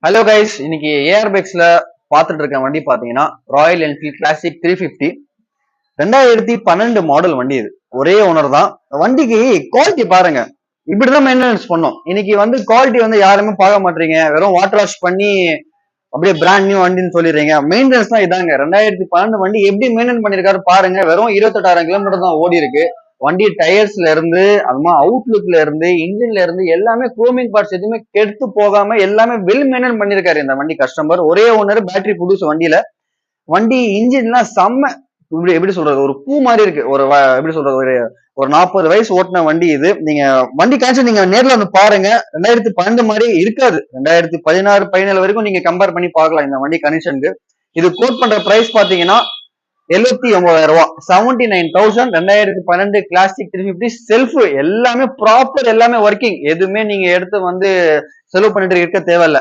Hello guys, இன்னைக்கு AR பைக்ஸ்ல பாத்துட்டு இருக்க வண்டி பாத்தீங்கன்னா ராயல் என்ஃபீல்ட் கிளாசிக் 350 2012 மாடல் வண்டி. இது ஒரே ஓனர் தான். வண்டிக்கு குவாலிட்டி பாருங்க, இப்படிதான் மெயின்டெனன்ஸ் பண்ணோம். இன்னைக்கு வந்து குவாலிட்டி வந்து யாருமே பார்க்க மாட்டீங்க, வெறும் வாட்டர் வாஷ் பண்ணி அப்படியே பிராண்ட் நியூ வண்டின்னு சொல்லிடுறீங்க. மெயின்டெனன்ஸ் தான் இதாங்க. 2012 வண்டி எப்படி மெயின்டைன் பண்ணிருக்காரு பாருங்க. வெறும் 28,000 கிலோமீட்டர் தான் ஓடி இருக்கு. வண்டி டயர்ஸ்ல இருந்து அதுமா அவுட்லுக்ல இருந்து இன்ஜின்ல இருந்து எல்லாமே குரோமிங் பார்ட்ஸ் எதுவுமே கெடுத்து போகாம எல்லாமே வெல் மெயின்டைன் பண்ணிருக்காரு இந்த வண்டி கஸ்டமர். ஒரே ஓனர், பேட்டரி புதுசு வண்டியில. வண்டி இன்ஜின்லாம் செம்ம, எப்படி சொல்றது, ஒரு பூ மாதிரி இருக்கு. எப்படி சொல்றது, ஒரு 40 வயசு ஓட்டின வண்டி இது. நீங்க வண்டி காய்ச்சி நீங்க நேர்ல வந்து பாருங்க. 2012 மாதிரி இருக்காது. 2016 17 வரைக்கும் நீங்க கம்பேர் பண்ணி பார்க்கலாம் இந்த வண்டி கண்டிஷனுக்கு. இது கோட் பண்ற பிரைஸ் பாத்தீங்கன்னா 79,000 ரூபாய், 79,000. 2012 கிளாசிக் 350 செல்ஃப் எல்லாமே ப்ராப்பர், எல்லாமே ஒர்க்கிங். எதுவுமே நீங்க எடுத்து வந்து செலவு பண்ணிட்டு இருக்க தேவையில்ல.